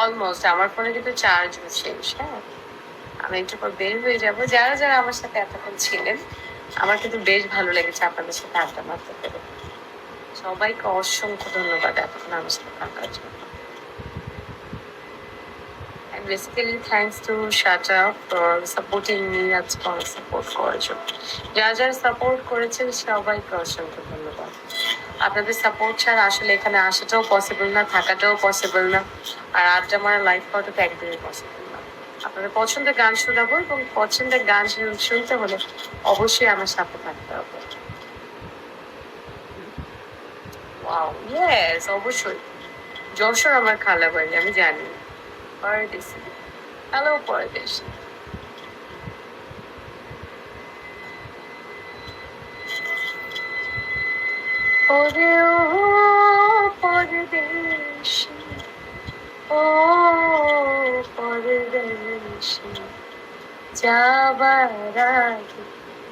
Almost আমার ফোনে কিন্তু চার্জ শেষ। হ্যাঁ, আমি একটু পর বের হয়ে যাবো। যারা যারা আমার সাথে এতক্ষণ ছিলেন, আমার কিন্তু বেশ ভালো লেগেছে আপনাদের সাথে আড্ডা মারতে পেরে। সবাইকে অসংখ্য ধন্যবাদ এতক্ষণ আমার সাথে থাকার জন্য। And basically thanks to Shata for supporting me আজকে অনেক সাপোর্ট করার জন্য। যারা যারা সাপোর্ট করেছেন সবাইকে অসংখ্য ধন্যবাদ। আপনাদের সাপোর্ট ছাড়া আসলে এখানে আসাটাও পসিবল না, থাকাটাও পসিবল না, আর আড্ডা মারা লাইফ করাটা তো একদমই পসিবল না। আপনাদের পছন্দের গান শোনাবো এবং পছন্দের গান শুনতে হলে অবশ্যই আমার সাথে থাকতে হবে। ওয়াও, ইয়েস, অবশ্যই। যশোর আমার খালা বাড়ি, আমি জানি। পরদেশি, হ্যালো পরদেশি। ওরে ও পরদেশি, ও পরদেশি, যাবার আগে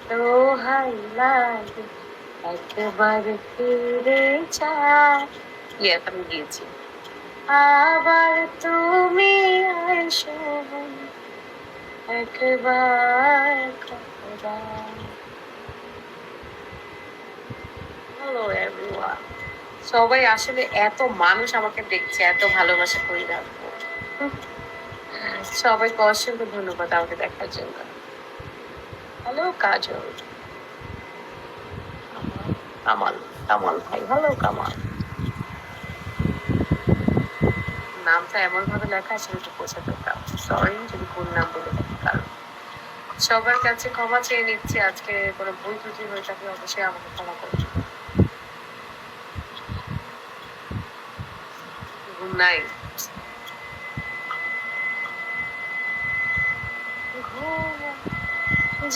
দোহাই লাগে একবার ফিরে যা। ইয়েস, আমি গিয়েছি। আবার তুমি এসো একবার হ্যালো এভরিওয়ান। সবাই আসলে এত মানুষ আমাকে দেখছে, এত ভালোবাসা করে রাখবো। সবাইকে অসংখ্য ধন্যবাদ আমাকে দেখার জন্য। হ্যালো কাজল, কামাল, কামাল ভাই, হ্যালো কামাল। নামটা এমন ভাবে লেখা আছে একটু বোঝাতে পারতাম। সরি যদি কোন নাম বলে থাকি, কারণ সবার কাছে ক্ষমা চেয়ে নিচ্ছি। আজকে কোনো ভুল ত্রুটি হয়ে থাকলে অবশ্যই আমাকে ক্ষমা করবে। ঘুম নাই,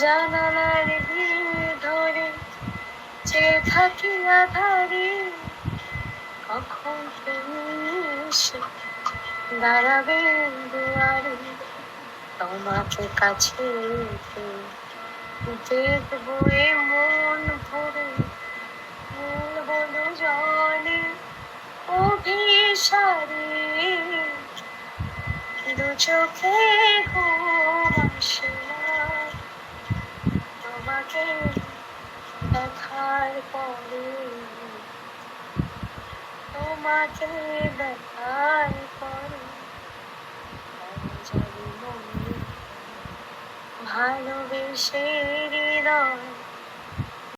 জানালার ভিড় ধরে চেয়ে থাকি আধারে, কখন তুমি এসে দাঁড়াবে দুয়ারে, তোমাকে কাছে দেখবো এ মন ভরে, বলো জলে অভিসারে, দু চোখে ঘুম আসে না তোমাকে দেখার পরে, তোমাকে দেখার পরে জানি মনে ভালোবেসে হৃদয়